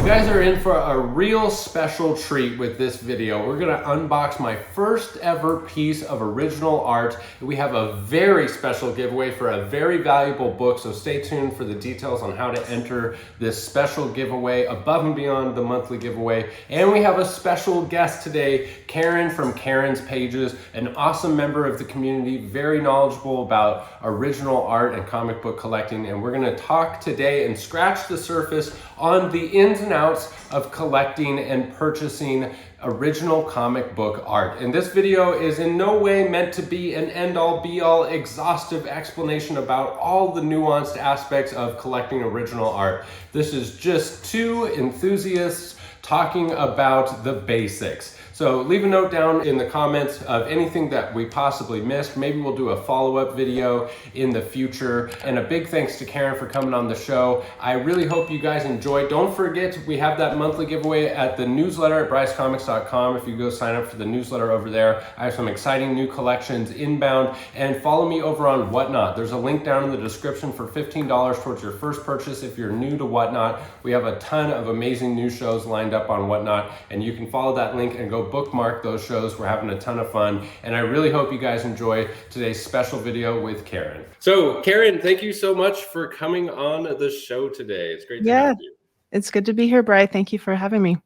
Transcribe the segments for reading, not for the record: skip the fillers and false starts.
guys are in for a real special treat with this video. We're gonna unbox my first ever piece of original art. We have a very special giveaway for a very valuable book, so stay tuned for the details on how to enter this special giveaway above and beyond the monthly giveaway. And we have a special guest today, Karen from Karen's Pages, an awesome member of the community, very knowledgeable about original art and comic book collecting. And we're gonna talk today and scratch the surface on the ins and outs of collecting and purchasing original comic book art. And this video is in no way meant to be an end-all be-all exhaustive explanation about all the nuanced aspects of collecting original art. This is just two enthusiasts talking about the basics. So leave a note down in the comments of anything that we possibly missed. Maybe we'll do a follow-up video in the future. And a big thanks to Karen for coming on the show. I really hope you guys enjoyed. Don't forget, we have that monthly giveaway at the newsletter at brycecomics.com. If you go sign up for the newsletter over there, I have some exciting new collections inbound. And follow me over on Whatnot. There's a link down in the description for $15 towards your first purchase. If you're new to Whatnot, we have a ton of amazing new shows lined up on Whatnot, and you can follow that link and go bookmark those shows. We're having a ton of fun, and I really hope you guys enjoy today's special video with Karen. So Karen, thank you so much for coming on the show today. It's great to have you. It's good to be here, Bri. Thank you for having me.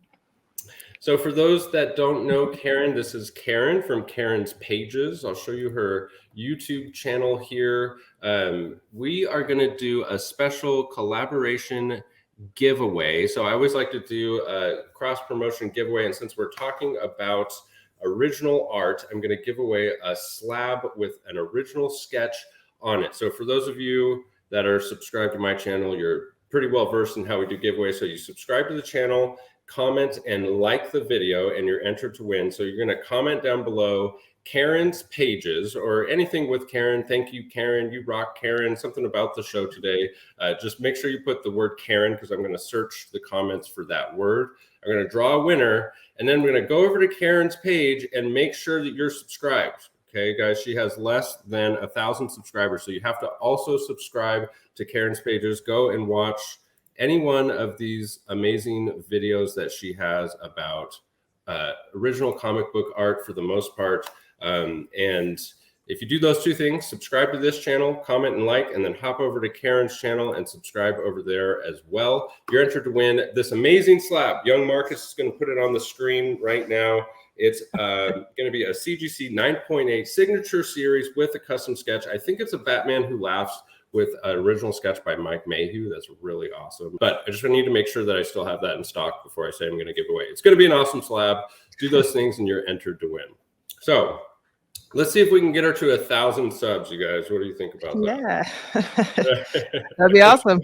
So for those that don't know Karen, this is Karen from Karen's Pages. I'll show you her YouTube channel here. We are going to do a special collaboration giveaway. So I always like to do a cross promotion giveaway, and since we're talking about original art, I'm going to give away a slab with an original sketch on it. So for those of you that are subscribed to my channel, you're pretty well versed in how we do giveaways. So you subscribe to the channel, comment and like the video, and you're entered to win. So you're going to comment down below Karen's Pages or anything with Karen. Thank you, Karen. You rock, Karen. Something about the show today. Just make sure you put the word Karen, because I'm going to search the comments for that word. I'm going to draw a winner, and then we're going to go over to Karen's page and make sure that you're subscribed. Okay, guys, she has less than 1,000 subscribers, so you have to also subscribe to Karen's Pages. Go and watch any one of these amazing videos that she has about original comic book art for the most part. And if you do those two things, subscribe to this channel, comment and like, and then hop over to Karen's channel and subscribe over there as well. You're entered to win this amazing slab. Young Marcus is going to put it on the screen right now. It's going to be a CGC 9.8 signature series with a custom sketch. I think it's a Batman Who Laughs with an original sketch by Mike Mayhew. That's really awesome. But I just need to make sure that I still have that in stock before I say I'm going to give away. It's going to be an awesome slab. Do those things and you're entered to win. So let's see if we can get her to 1,000 subs, you guys. What do you think about that? Yeah, that'd be awesome.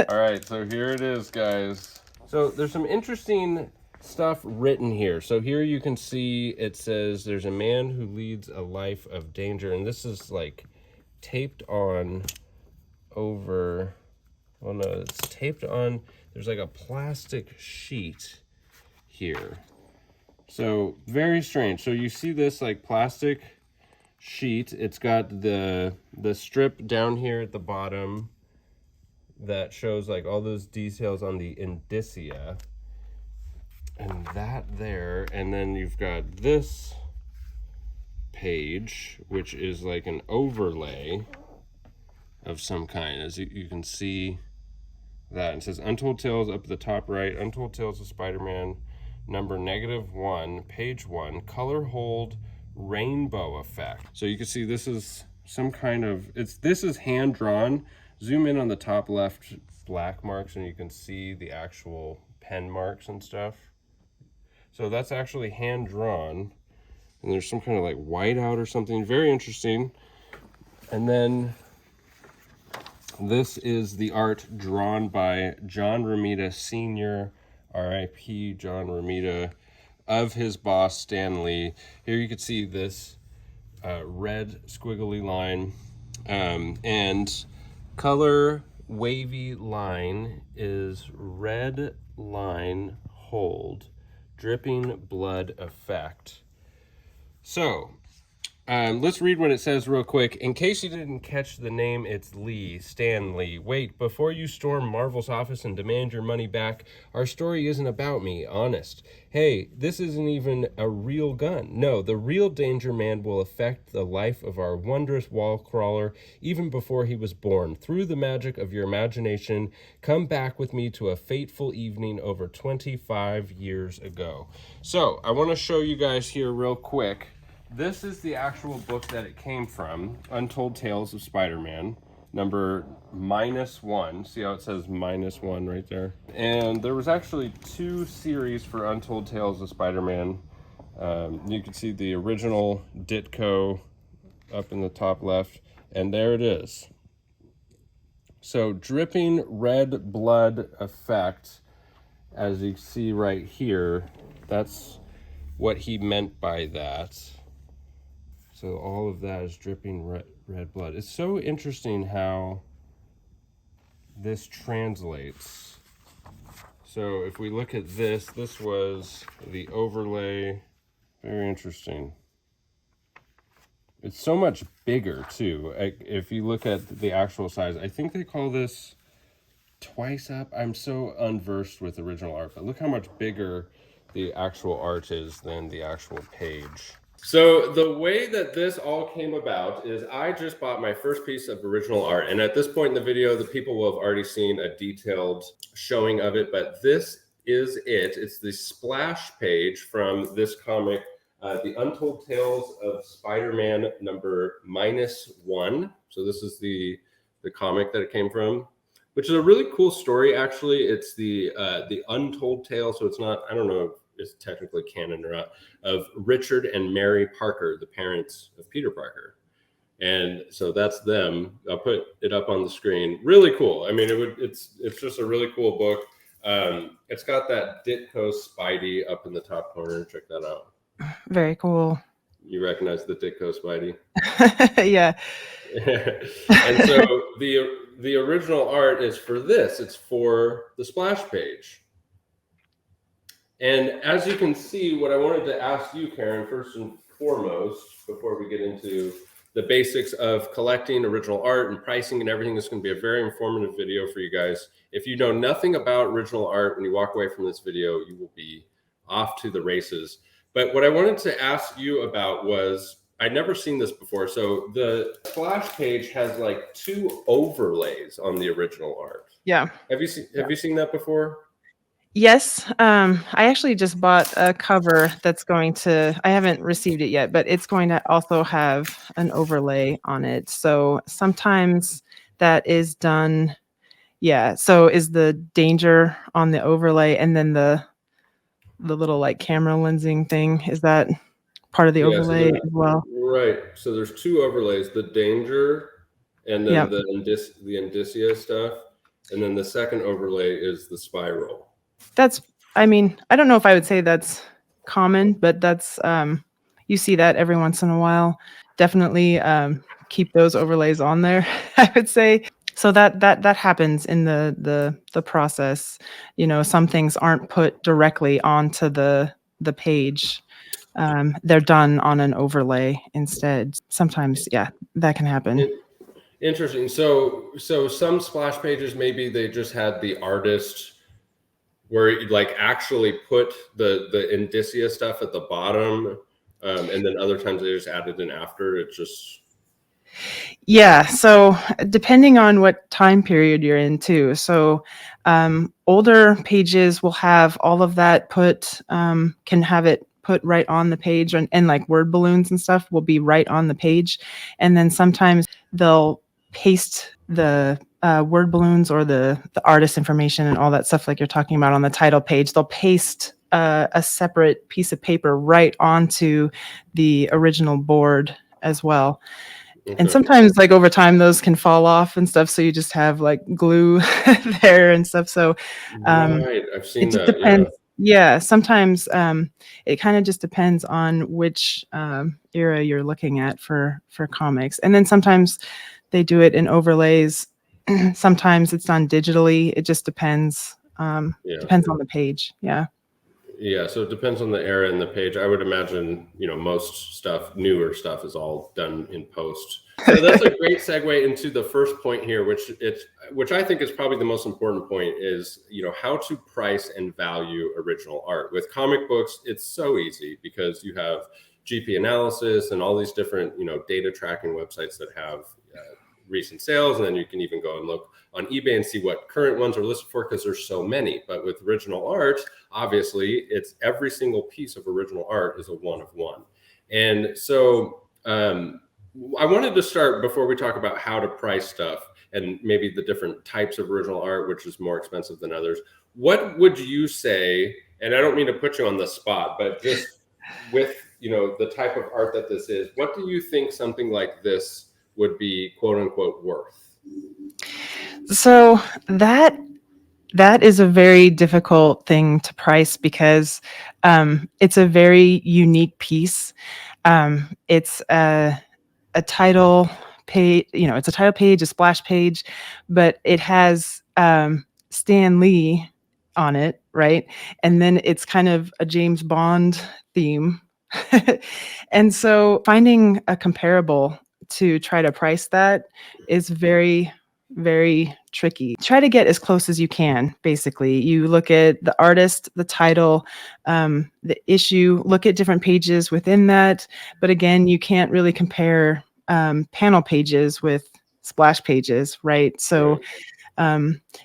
All right, so here it is, guys. So there's some interesting stuff written here. So here you can see it says there's a man who leads a life of danger, and this is like taped on over, well, no, it's taped on, there's like a plastic sheet here. So very strange. So you see this like plastic sheet. It's got the strip down here at the bottom that shows like all those details on the indicia, and that there, and then you've got this page, which is like an overlay of some kind, as you can see that. It says Untold Tales up at the top right, Untold Tales of Spider-Man, number -1, page 1, color hold rainbow effect. So you can see this is some kind of, this is hand drawn. Zoom in on the top left black marks and you can see the actual pen marks and stuff. So that's actually hand drawn, and there's some kind of like whiteout or something. Very interesting. And then this is the art drawn by John Romita Sr., R.I.P. John Romita, of his boss Stan Lee. Here you can see this red squiggly line, and color wavy line is red line hold, dripping blood effect. So Let's read what it says real quick. In case you didn't catch the name, it's Lee, Stan Lee. Wait, before you storm Marvel's office and demand your money back, our story isn't about me, honest. Hey, this isn't even a real gun. No, the real Danger Man will affect the life of our wondrous wall crawler even before he was born. Through the magic of your imagination, come back with me to a fateful evening over 25 years ago. So, I want to show you guys here real quick. This is the actual book that it came from, Untold Tales of Spider-Man, number -1. See how it says -1 right there? And there was actually 2 series for Untold Tales of Spider-Man. You can see the original Ditko up in the top left, and there it is. So dripping red blood effect, as you see right here, that's what he meant by that. So all of that is dripping red blood. It's so interesting how this translates. So if we look at this, this was the overlay. Very interesting. It's so much bigger too. If you look at the actual size, I think they call this twice up. I'm so unversed with original art, but look how much bigger the actual art is than the actual page. So the way that this all came about is I just bought my first piece of original art. And at this point in the video, the people will have already seen a detailed showing of it, but this is it. It's the splash page from this comic, The Untold Tales of Spider-Man number -1. So this is the comic that it came from, which is a really cool story, actually. It's the Untold Tale, so it's not, I don't know if it's technically canon or not, of Richard and Mary Parker, the parents of Peter Parker. And so that's them. I'll put it up on the screen. Really cool. I mean, it's just a really cool book. It's got that Ditko Spidey up in the top corner. Check that out. Very cool. You recognize the Ditko Spidey? Yeah. And so the original art is for this. It's for the splash page. And as you can see, what I wanted to ask you, Karen, first and foremost, before we get into the basics of collecting original art and pricing and everything, this is going to be a very informative video for you guys. If you know nothing about original art, when you walk away from this video, you will be off to the races. But what I wanted to ask you about was, I'd never seen this before. So the splash page has like 2 overlays on the original art. Yeah. Have you seen that before? Yes. I actually just bought a cover that's going to, I haven't received it yet, but it's going to also have an overlay on it. So sometimes that is done. Yeah. So is the danger on the overlay, and then the little like camera lensing thing, is that part of the overlay as well? Right. So there's 2 overlays, the danger and then the indicia stuff. And then the second overlay is the spiral. That's, I mean, I don't know if I would say that's common, but that's, you see that every once in a while. Definitely keep those overlays on there, I would say. So that happens in the process. You know, some things aren't put directly onto the page. They're done on an overlay instead. Sometimes, yeah, that can happen. Interesting. So some splash pages, maybe they just had the artist where you like actually put the indicia stuff at the bottom, and then other times they just added in after. It's just, yeah. So depending on what time period you're in too. So older pages will have all of that put, can have it put right on the page, and like word balloons and stuff will be right on the page. And then sometimes they'll paste the word balloons or the artist information and all that stuff like you're talking about on the title page. They'll paste a separate piece of paper right onto the original board as well. Okay. And sometimes like over time those can fall off and stuff, so you just have like glue there and stuff. So right, I've seen that. Depends. Yeah, sometimes it kind of just depends on which era you're looking at for comics. And then sometimes they do it in overlays. Sometimes it's done digitally. It just depends. Depends on the page. Yeah. Yeah, so it depends on the era and the page. I would imagine, most stuff, newer stuff, is all done in post. So that's a great segue into the first point here, which I think is probably the most important point is, how to price and value original art. With comic books, it's so easy because you have GP analysis and all these different, data tracking websites that have recent sales, and then you can even go and look on eBay and see what current ones are listed for because there's so many. But with original art, obviously, it's every single piece of original art is a one of one. And so I wanted to start before we talk about how to price stuff and maybe the different types of original art, which is more expensive than others. What would you say? And I don't mean to put you on the spot, but just with the type of art that this is, what do you think something like this would be, quote unquote, worth? So that is a very difficult thing to price because it's a very unique piece. It's a title page, it's a title page, a splash page, but it has Stan Lee on it, right? And then it's kind of a James Bond theme. And so finding a comparable to try to price that is very, very tricky. Try to get as close as you can. Basically, you look at the artist, the title, the issue, look at different pages within that. But again, you can't really compare panel pages with splash pages, right? So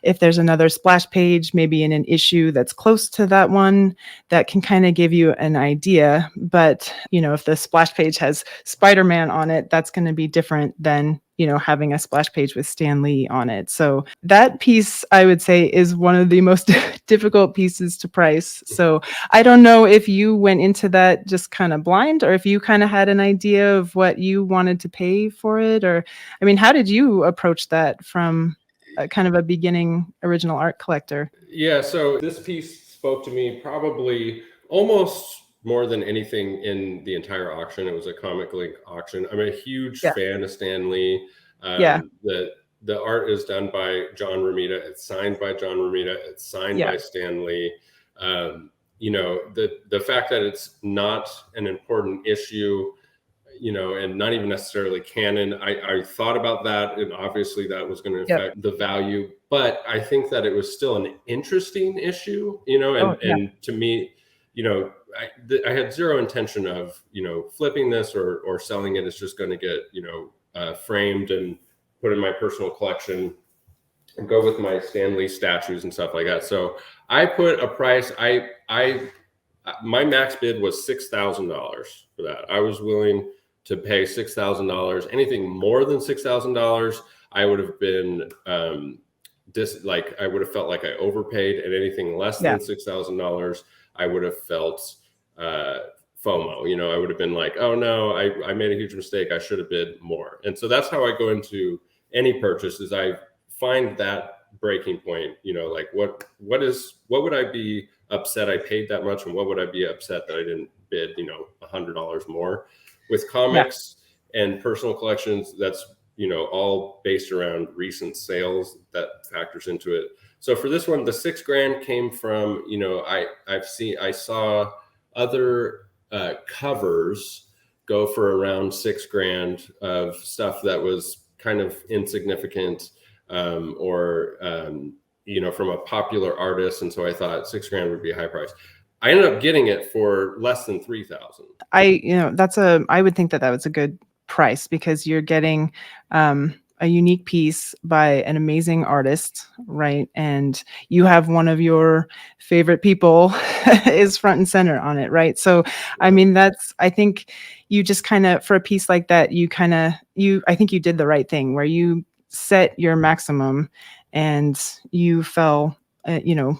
if there's another splash page, maybe in an issue that's close to that one, that can kind of give you an idea. But, if the splash page has Spider-Man on it, that's going to be different than, having a splash page with Stan Lee on it. So that piece, I would say, is one of the most difficult pieces to price. So I don't know if you went into that just kind of blind or if you kind of had an idea of what you wanted to pay for it. Or, I mean, how did you approach that from kind of a beginning original art collector? Yeah, so this piece spoke to me probably almost more than anything in the entire auction. It was a Comic Link auction. I'm a huge Yeah. fan of Stan Lee. Yeah. The art is done by John Romita. It's signed by John Romita. It's signed Yeah. by Stan Lee. The fact that it's not an important issue, and not even necessarily canon. I thought about that, and obviously that was going to Yep. affect the value, but I think that it was still an interesting issue, Oh, yeah. and to me, I had zero intention of, flipping this or selling it. It's just going to get, framed and put in my personal collection and go with my Stan Lee statues and stuff like that. So I put a price. My max bid was $6,000 for that. I was willing to pay $6,000. Anything more than $6,000, I would have been I would have felt like I overpaid, and anything less Yeah. than $6,000, I would have felt FOMO. I would have been like, oh no, I made a huge mistake. I should have bid more. And so that's how I go into any purchase. Is I find that breaking point. Like what would I be upset I paid that much, and what would I be upset that I didn't bid $100 more. With Yeah. comics and personal collections, that's all based around recent sales. That factors into it. So for this one, the $6,000 came from I saw other covers go for around $6,000 of stuff that was kind of insignificant, or from a popular artist. And so I thought $6,000 would be a high price. I ended up getting it for less than 3,000. I would think that was a good price because you're getting a unique piece by an amazing artist, right? And you have one of your favorite people is front and center on it, right? So, I mean, I think you just kind of, for a piece like that, I think you did the right thing where you set your maximum and you fell,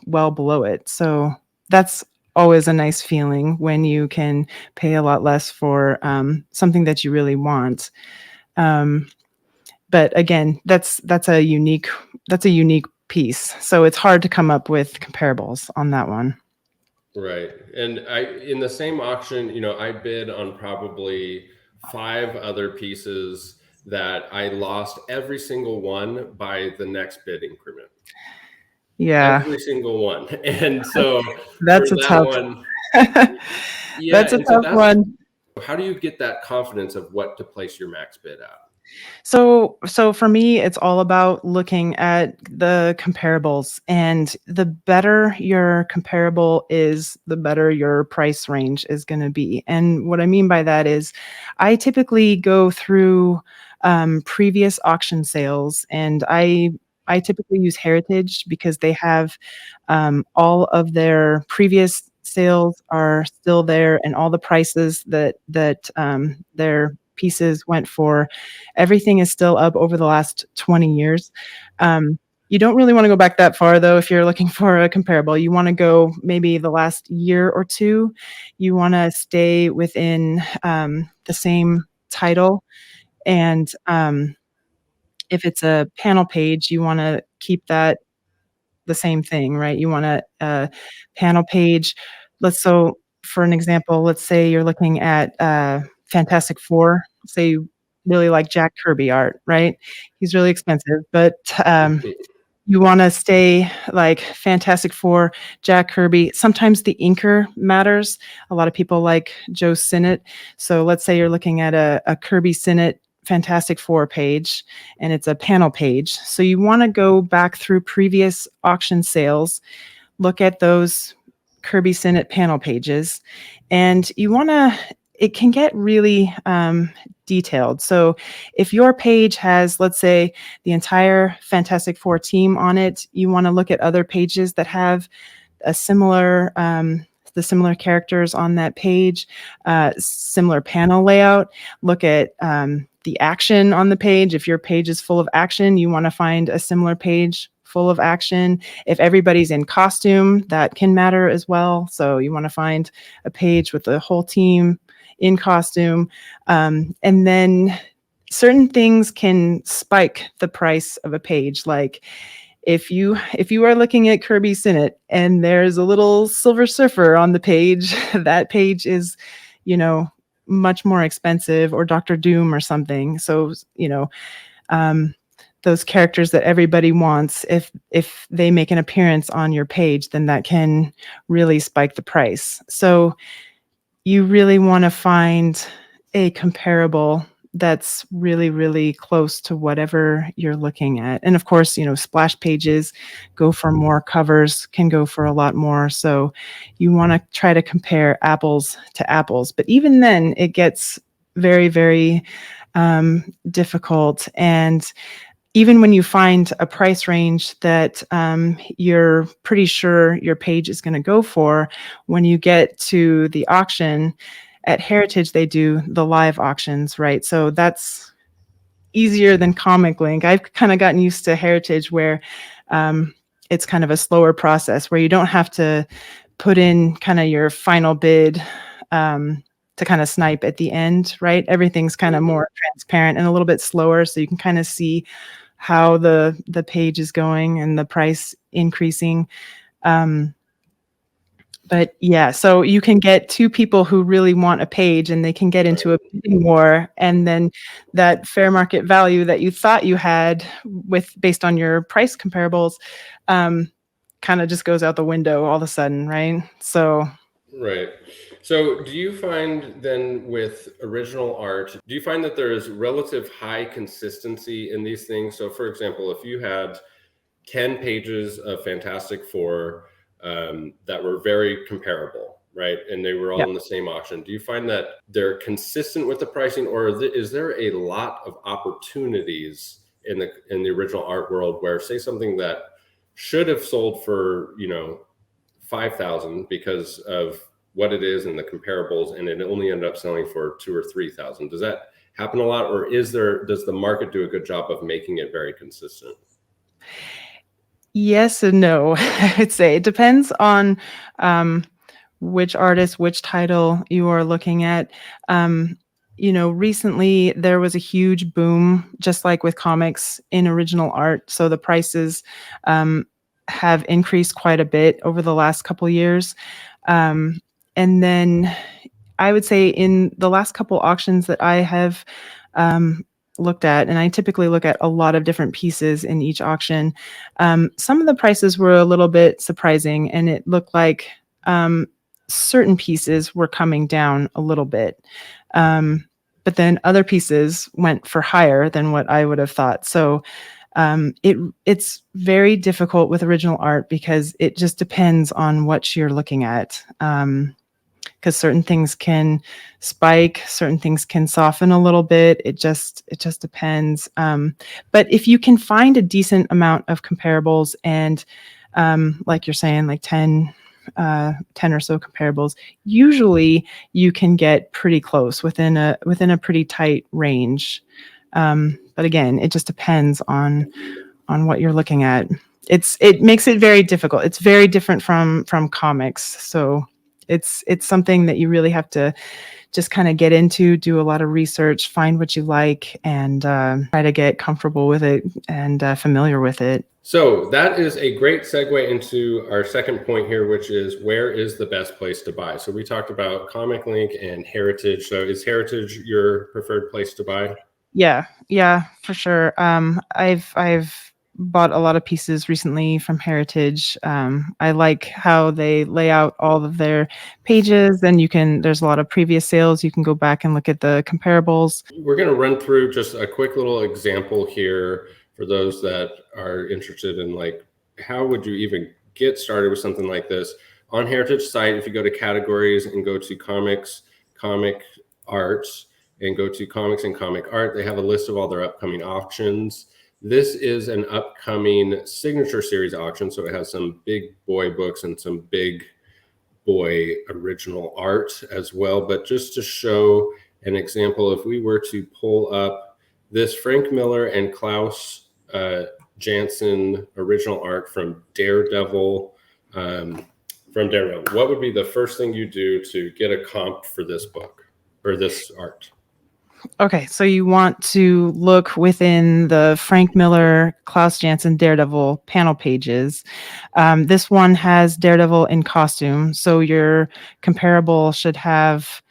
well below it. So that's always a nice feeling when you can pay a lot less for something that you really want. But again, that's a unique piece. So it's hard to come up with comparables on that one. Right. And in the same auction, I bid on probably 5 other pieces that I lost every single one by the next bid increment. Yeah, every single one. And so for that's a that tough one, yeah, that's a and so tough that's one. how do you get that confidence of what to place your max bid at? So for me, it's all about looking at the comparables, and the better your comparable is, the better your price range is going to be. And what I mean by that is, I typically go through previous auction sales, and I typically use Heritage because they have all of their previous sales are still there, and all the prices that their pieces went for. Everything is still up over the last 20 years. Um, you don't really want to go back that far, though, if you're looking for a comparable. You want to go maybe the last year or two. You want to stay within the same title. And if it's a panel page, you want to keep that the same thing, right? You want a panel page. So for an example, let's say you're looking at Fantastic Four. Say you really like Jack Kirby art, right? He's really expensive, but you want to stay like Fantastic Four, Jack Kirby. Sometimes the inker matters. A lot of people like Joe Sinnott. So let's say you're looking at a Kirby Sinnott Fantastic Four page, and it's a panel page. So you want to go back through previous auction sales, look at those Kirby Sinnott panel pages, and you want to, it can get really detailed. So if your page has, let's say, the entire Fantastic Four team on it, you want to look at other pages that have a similar, the similar characters on that page, similar panel layout. Look at the action on the page. If your page is full of action, you want to find a similar page full of action. If everybody's in costume, that can matter as well. So you want to find a page with the whole team in costume. And then certain things can spike the price of a page. Like if you are looking at Kirby Sinnott and there's a little Silver Surfer on the page, that page is, you know, much more expensive, or Doctor Doom or something. So, um, those characters that everybody wants, if they make an appearance on your page, then that can really spike the price. So you really want to find a comparable that's really, really close to whatever you're looking at. And of course, splash pages go for more, covers can go for a lot more. So you want to try to compare apples to apples. But even then, it gets very, very difficult. And even when you find a price range that you're pretty sure your page is going to go for, when you get to the auction at Heritage, they do the live auctions, right? So that's easier than Comic Link. I've kind of gotten used to Heritage, where it's kind of a slower process, where you don't have to put in kind of your final bid to kind of snipe at the end, right? Everything's kind of more transparent and a little bit slower, so you can kind of see how the page is going and the price increasing. But yeah, so you can get two people who really want a page, and they can get into a bidding war, and then that fair market value that you thought you had based on your price comparables kind of just goes out the window all of a sudden, right? So Right. So, do you find then with original art, do you find that there is relative high consistency in these things? So, for example, if you had 10 pages of Fantastic Four that were very comparable, right? And they were all yeah. in the same auction. Do you find that they're consistent with the pricing, or is there a lot of opportunities in the original art world where, say, something that should have sold for 5,000 because of what it is and the comparables, and it only ended up selling for 2 or 3,000? Does that happen a lot, or does the market do a good job of making it very consistent? Yes and no. I'd say it depends on which artist, which title you are looking at. Recently there was a huge boom, just like with comics, in original art. So the prices um, have increased quite a bit over the last couple years. Um, and then I would say in the last couple auctions that I have looked at, and I typically look at a lot of different pieces in each auction, some of the prices were a little bit surprising, and it looked like certain pieces were coming down a little bit. But then other pieces went for higher than what I would have thought. So it's very difficult with original art because it just depends on what you're looking at. Because certain things can spike, certain things can soften a little bit. It just depends. But if you can find a decent amount of comparables and like you're saying, like 10 or so comparables, usually you can get pretty close within a pretty tight range. But again, it just depends on what you're looking at. It makes it very difficult. It's very different from comics. So it's something that you really have to just kind of get into, do a lot of research, find what you like, and try to get comfortable with it and familiar with it. So that is a great segue into our second point here, which is where is the best place to buy? So we talked about Comic Link and Heritage. So is Heritage your preferred place to buy? Yeah, for sure. I've bought a lot of pieces recently from Heritage. I like how they lay out all of their pages, and there's a lot of previous sales. You can go back and look at the comparables. We're going to run through just a quick little example here for those that are interested in, like, how would you even get started with something like this? On Heritage site, if you go to categories and go to comics, comic arts, and go to comics and comic art, they have a list of all their upcoming auctions. This is an upcoming signature series auction, so it has some big boy books and some big boy original art as well. But just to show an example, if we were to pull up this Frank Miller and Klaus Janson original art from Daredevil, what would be the first thing you do to get a comp for this book or this art? Okay, so you want to look within the Frank Miller, Klaus Janson, Daredevil panel pages. This one has Daredevil in costume, so your comparable should have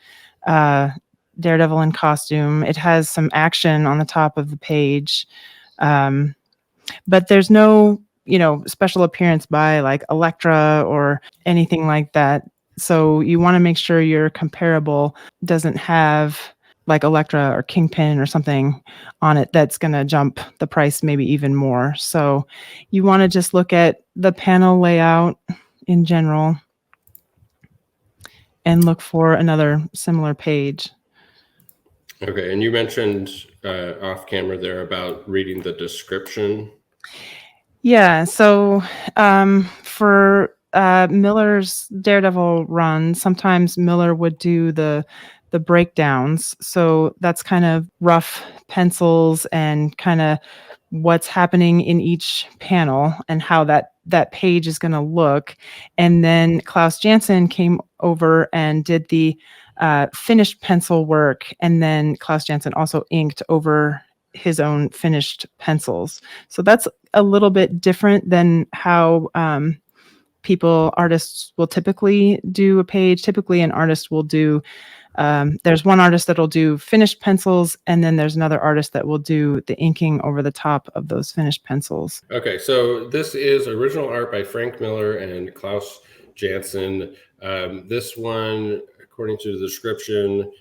Daredevil in costume. It has some action on the top of the page, but there's no, special appearance by like Elektra or anything like that. So you want to make sure your comparable doesn't have like Elektra or Kingpin or something on it that's going to jump the price maybe even more. So you want to just look at the panel layout in general and look for another similar page. Okay, and you mentioned off camera there about reading the description. Yeah, so for Miller's Daredevil run, sometimes Miller would do the breakdowns. So that's kind of rough pencils and kind of what's happening in each panel and how that page is going to look. And then Klaus Janson came over and did the finished pencil work, and then Klaus Janson also inked over his own finished pencils. So that's a little bit different than how artists will typically do a page. Typically an artist will do, there's one artist that'll do finished pencils, and then there's another artist that will do the inking over the top of those finished pencils. Okay, so this is original art by Frank Miller and Klaus Janson. This one, according to the description,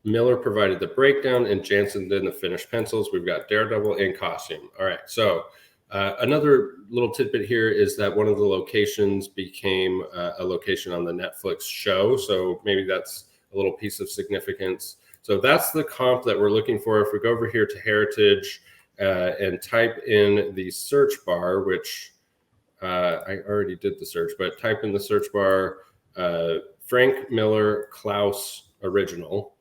Miller provided the breakdown and Janson did the finished pencils. We've got Daredevil in costume. All right, so another little tidbit here is that one of the locations became a location on the Netflix show. So maybe that's a little piece of significance. So that's the comp that we're looking for. If we go over here to Heritage and type in the search bar, which I already did the search, but type in the search bar Frank Miller Klaus original.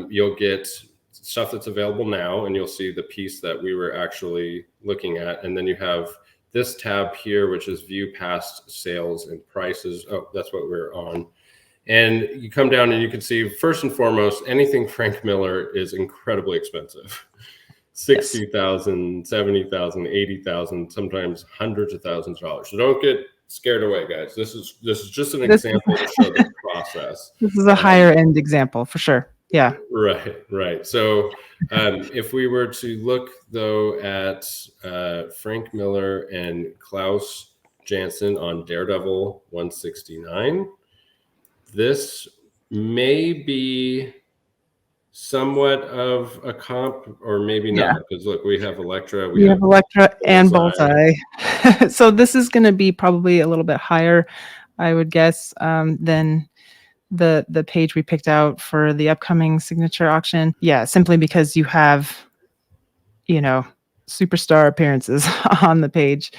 You'll get stuff that's available now, and you'll see the piece that we were actually looking at. And then you have this tab here, which is view past sales and prices. Oh, that's what we're on. And you come down and you can see, first and foremost, anything Frank Miller is incredibly expensive. 60,000, 70,000, 80,000, sometimes hundreds of thousands of dollars. So don't get scared away, guys. This is just an example to show the process. This is a higher end example for sure. Yeah. Right. So if we were to look though at Frank Miller and Klaus Janson on Daredevil 169, this may be somewhat of a comp, or maybe Yeah. not, because look, we have Elektra, we We have have Electra and Bullseye. Bullseye. So this is going to be probably a little bit higher, I would guess, than the page we picked out for the upcoming signature auction. Yeah, simply because you have, superstar appearances on the page.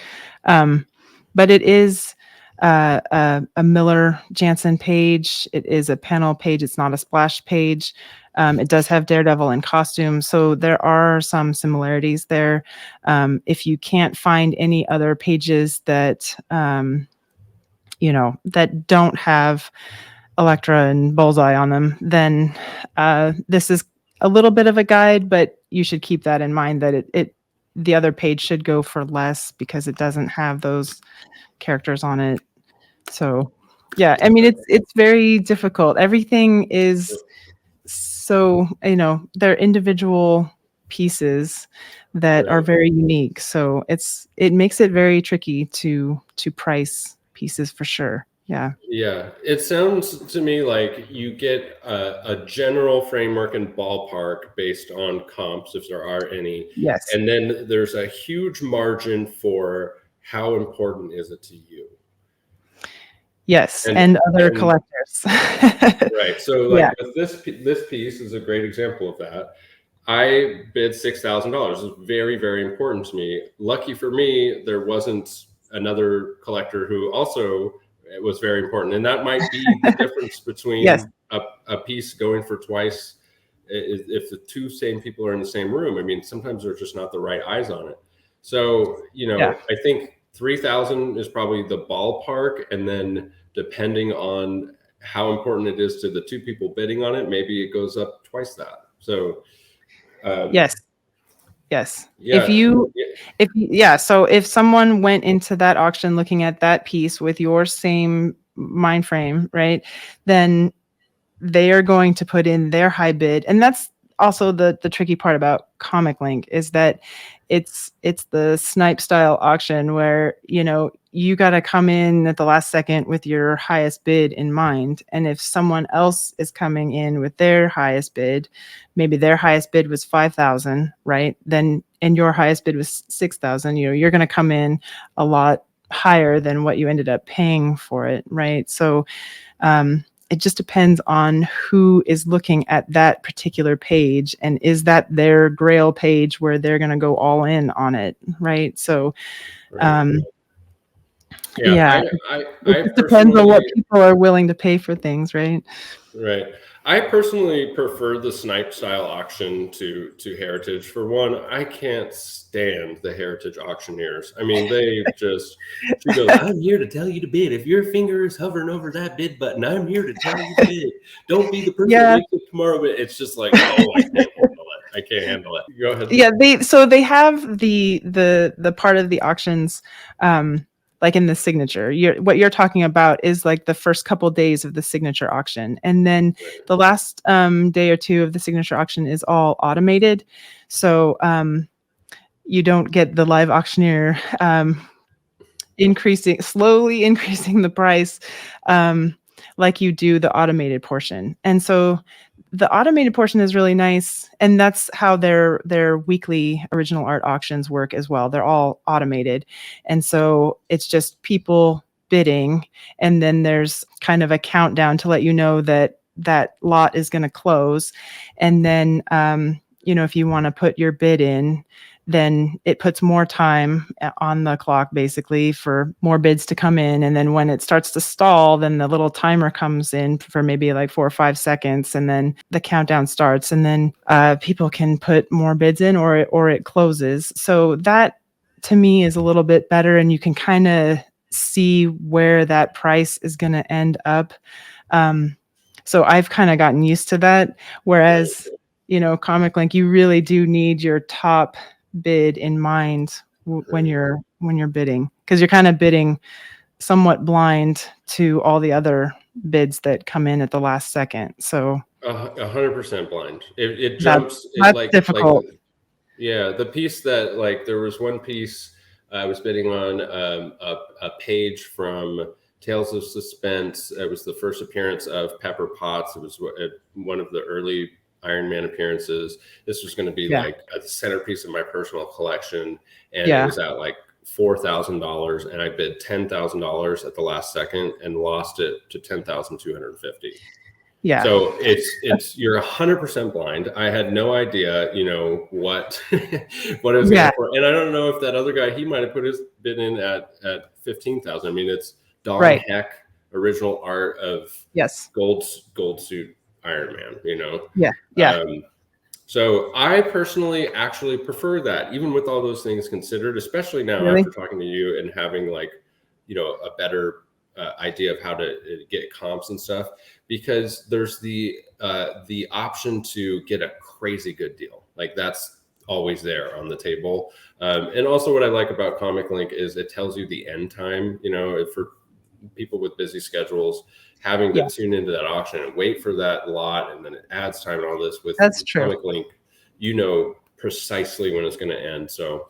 But it is a Miller Jansen page. It is a panel page. It's not a splash page. It does have Daredevil in costume, so there are some similarities there. If you can't find any other pages that that don't have Elektra and Bullseye on them, then this is a little bit of a guide, but you should keep that in mind that the other page should go for less because it doesn't have those characters on it. So yeah, I mean it's very difficult. Everything is so, they're individual pieces that are Right. very unique. So it makes it very tricky to price pieces for sure. Yeah. Yeah, it sounds to me like you get a general framework and ballpark based on comps, if there are any, Yes. and then there's a huge margin for how important is it to you. Yes, And and other and collectors. right, so Yeah. like with this piece is a great example of that. I bid $6,000. It's very, very important to me. Lucky for me, there wasn't another collector who also it was very important, and that might be the difference Yes. between a piece going for twice. If the two same people are in the same room, I mean, sometimes there's just not the right eyes on it. So Yeah. I think 3,000 is probably the ballpark, and then depending on how important it is to the two people bidding on it, maybe it goes up twice that. So Yes. Yes. yeah, So if someone went into that auction looking at that piece with your same mind frame, right, then they are going to put in their high bid. And that's also the tricky part about Comic Link is that it's the snipe style auction where, you got to come in at the last second with your highest bid in mind. And if someone else is coming in with their highest bid, maybe their highest bid was 5,000, right? Then, and your highest bid was 6,000, you're going to come in a lot higher than what you ended up paying for it, right? So, it just depends on who is looking at that particular page and is that their grail page where they're going to go all in on it, right? So right. Yeah, yeah, it I just depends on personally what people are willing to pay for things, right? right. I personally prefer the snipe style auction to Heritage. For one, I can't stand the Heritage auctioneers. I mean, she goes, I'm here to tell you to bid. If your finger is hovering over that bid button, I'm here to tell you to bid. Don't be the person that Yeah. wakes up tomorrow. But it's just like, oh, I can't handle it. I can't handle it. Go ahead. Yeah, they have the part of the auctions, like in the signature. What you're talking about is like the first couple days of the signature auction, and then the last day or two of the signature auction is all automated. So you don't get the live auctioneer slowly increasing the price, like you do the automated portion. And so the automated portion is really nice, and that's how their weekly original art auctions work as well. They're all automated, and so it's just people bidding, and then there's kind of a countdown to let you know that that lot is going to close. And then if you want to put your bid in, then it puts more time on the clock basically for more bids to come in. And then when it starts to stall, then the little timer comes in for maybe like 4 or 5 seconds, and then the countdown starts, and then people can put more bids in, or it closes. So that to me is a little bit better, and you can kind of see where that price is going to end up. So I've kind of gotten used to that. Whereas, Comic Link, you really do need your top bid in mind when you're bidding, because you're kind of bidding somewhat blind to all the other bids that come in at the last second. So 100% blind. It That's jumps it that's like difficult. yeah, the piece that like there was one piece I was bidding on a page from Tales of Suspense. It was the first appearance of Pepper Potts. It was one of the early Iron Man appearances. This was going to be Yeah. like a centerpiece of my personal collection, and it Yeah. was at like $4,000, and I bid $10,000 at the last second and lost it to 10,250. Yeah. So it's you're 100% blind. I had no idea, what what it was Yeah. going for, and I don't know if that other guy he might have put his bid in at 15,000. I mean, it's Don Right. Heck original art of Yes. gold suit Iron Man. Yeah. Yeah. Um, so I personally actually prefer that, even with all those things considered, especially now Really? after talking to you and having like, a better idea of how to get comps and stuff, because there's the option to get a crazy good deal. Like that's always there on the table. And also what I like about Comic Link is it tells you the end time, for people with busy schedules, having to Yeah. tune into that auction and wait for that lot, and then it adds time and all this. With That's true. Comic Link, you know precisely when it's going to end. So,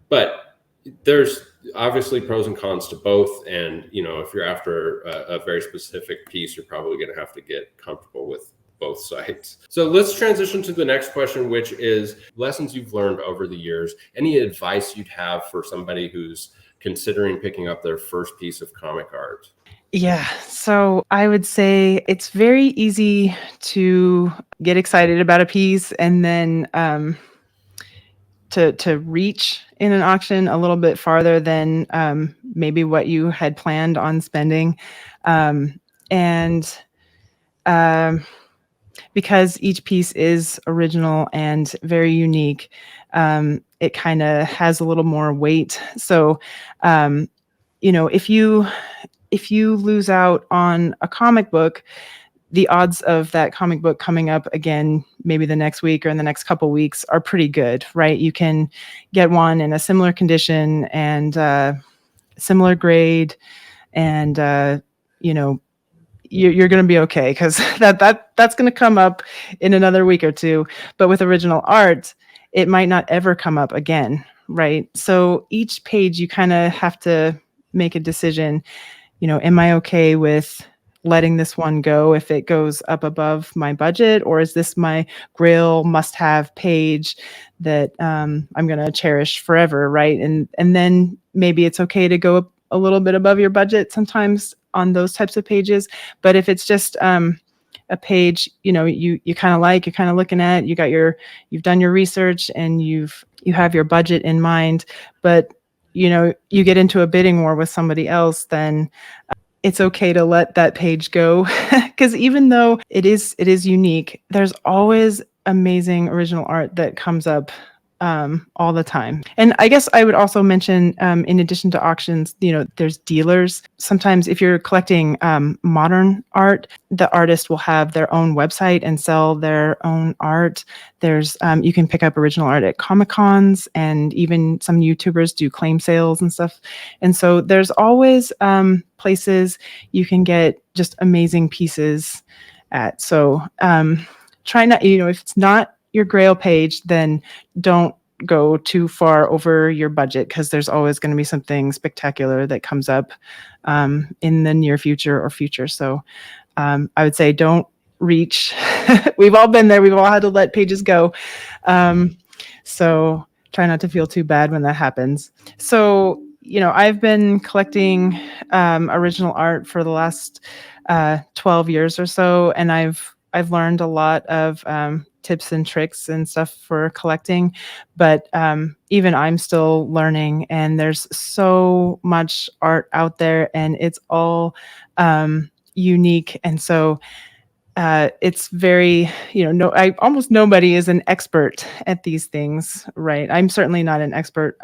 but there's obviously pros and cons to both. And if you're after a very specific piece, you're probably going to have to get comfortable with both sides. So let's transition to the next question, which is lessons you've learned over the years. Any advice you'd have for somebody who's considering picking up their first piece of comic art? Yeah. So I would say it's very easy to get excited about a piece and then to reach in an auction a little bit farther than maybe what you had planned on spending. And um, because each piece is original and very unique, it kind of has a little more weight. So, if you lose out on a comic book, the odds of that comic book coming up again, maybe the next week or in the next couple weeks, are pretty good, right? You can get one in a similar condition and similar grade, and you're going to be okay because that's going to come up in another week or two. But with original art, it might not ever come up again, right? So each page, you kind of have to make a decision. Am I okay with letting this one go if it goes up above my budget, or is this my Grail must-have page that I'm going to cherish forever, right? And then maybe it's okay to go a little bit above your budget sometimes on those types of pages. But if it's just a page, you kind of like, you're kind of looking at, you've done your research and you have your budget in mind, but you get into a bidding war with somebody else, then it's okay to let that page go because even though it is unique, there's always amazing original art that comes up all the time. And I guess I would also mention, in addition to auctions, there's dealers. Sometimes if you're collecting modern art, the artist will have their own website and sell their own art. There's you can pick up original art at Comic Cons, and even some YouTubers do claim sales and stuff. And so there's always places you can get just amazing pieces at. So try not, if it's not your Grail page, then don't go too far over your budget because there's always going to be something spectacular that comes up in the near future or future. So I would say don't reach. We've all been there. We've all had to let pages go. So try not to feel too bad when that happens. So, I've been collecting original art for the last 12 years or so, and I've learned a lot of tips and tricks and stuff for collecting, but even I'm still learning, and there's so much art out there, and it's all unique. And so it's very, almost nobody is an expert at these things, right? I'm certainly not an expert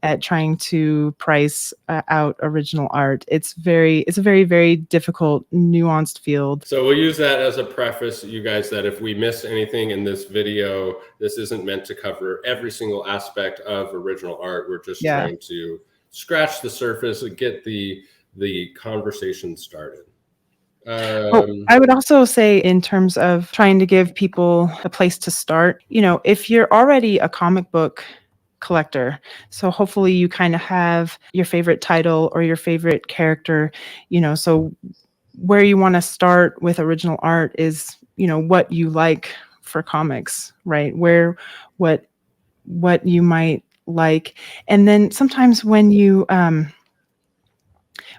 at trying to price out original art. It's a very, very difficult, nuanced field. So we'll use that as a preface, you guys, that if we miss anything in this video, this isn't meant to cover every single aspect of original art. We're just Yeah. trying to scratch the surface and get the conversation started. Oh, Um, I would also say in terms of trying to give people a place to start, if you're already a comic book collector, so hopefully you kind of have your favorite title or your favorite character, so where you want to start with original art is, what you like for comics, right? What you might like. And then sometimes when you're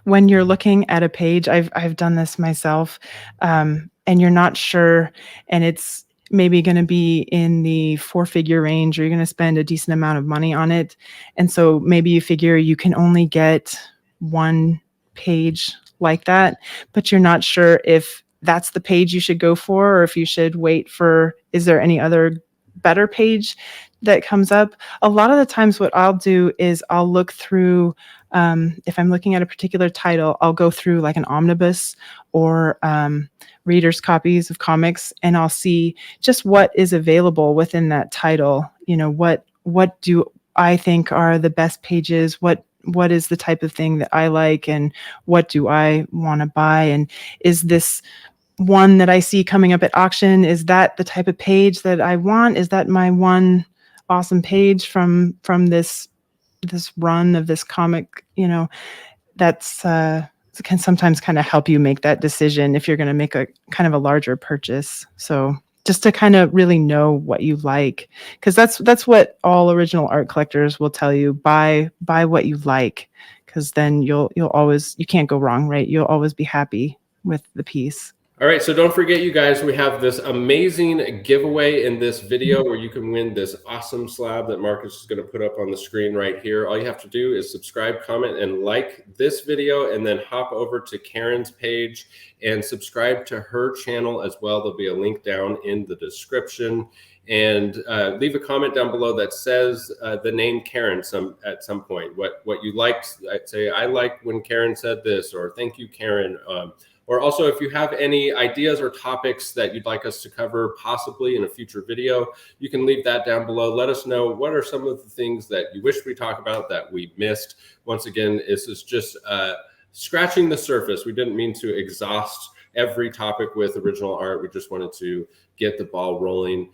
looking at a page, I've done this myself, and you're not sure, and it's maybe going to be in the four-figure range, or you're going to spend a decent amount of money on it, and so maybe you figure you can only get one page like that, but you're not sure if that's the page you should go for, or if you should wait for, is there any other better page that comes up? A lot of the times what I'll do is I'll look through, if I'm looking at a particular title, I'll go through like an omnibus or readers' copies of comics, and I'll see just what is available within that title. What do I think are the best pages? What is the type of thing that I like, and what do I want to buy? And is this one that I see coming up at auction, is that the type of page that I want? Is that my one awesome page from this run of this comic? That's can sometimes kind of help you make that decision if you're going to make a kind of a larger purchase. So just to kind of really know what you like, because that's what all original art collectors will tell you: buy what you like, because then you can't go wrong, right? You'll always be happy with the piece. All right, so don't forget, you guys, we have this amazing giveaway in this video where you can win this awesome slab that Marcus is going to put up on the screen right here. All you have to do is subscribe, comment, and like this video, and then hop over to Karen's page and subscribe to her channel as well. There'll be a link down in the description. And leave a comment down below that says the name Karen at some point. What you liked. I'd say, I like when Karen said this, or thank you, Karen. Or also, if you have any ideas or topics that you'd like us to cover possibly in a future video, you can leave that down below. Let us know what are some of the things that you wish we talk about that we missed. Once again, this is just scratching the surface. We didn't mean to exhaust every topic with original art. We just wanted to get the ball rolling.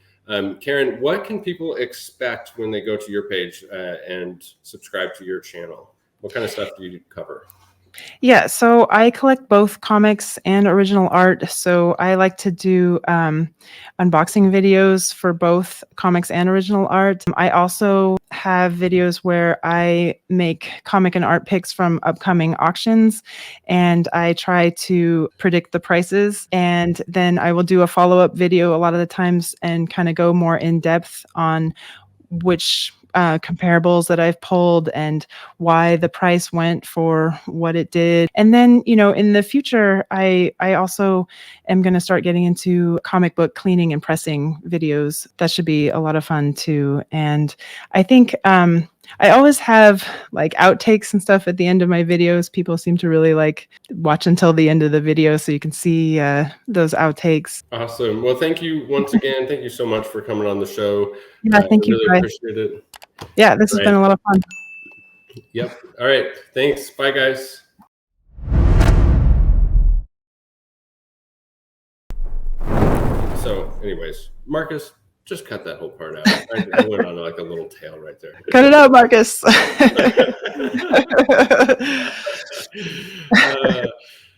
Karen, what can people expect when they go to your page and subscribe to your channel? What kind of stuff do you cover? Yeah, so I collect both comics and original art. So I like to do unboxing videos for both comics and original art. I also have videos where I make comic and art picks from upcoming auctions, and I try to predict the prices. And then I will do a follow-up video a lot of the times and kind of go more in depth on which comparables that I've pulled and why the price went for what it did. And then, in the future, I also am going to start getting into comic book cleaning and pressing videos. That should be a lot of fun too. And I think I always have like outtakes and stuff at the end of my videos. People seem to really like watch until the end of the video so you can see those outtakes. Awesome. Well, thank you once again. Thank you so much for coming on the show. Yeah, thank you. Really appreciate it. Yeah, this has been a lot of fun. Yep. All right. Thanks. Bye, guys. So, anyways, Marcus, just cut that whole part out. I went on like a little tail right there. Cut it out, Marcus.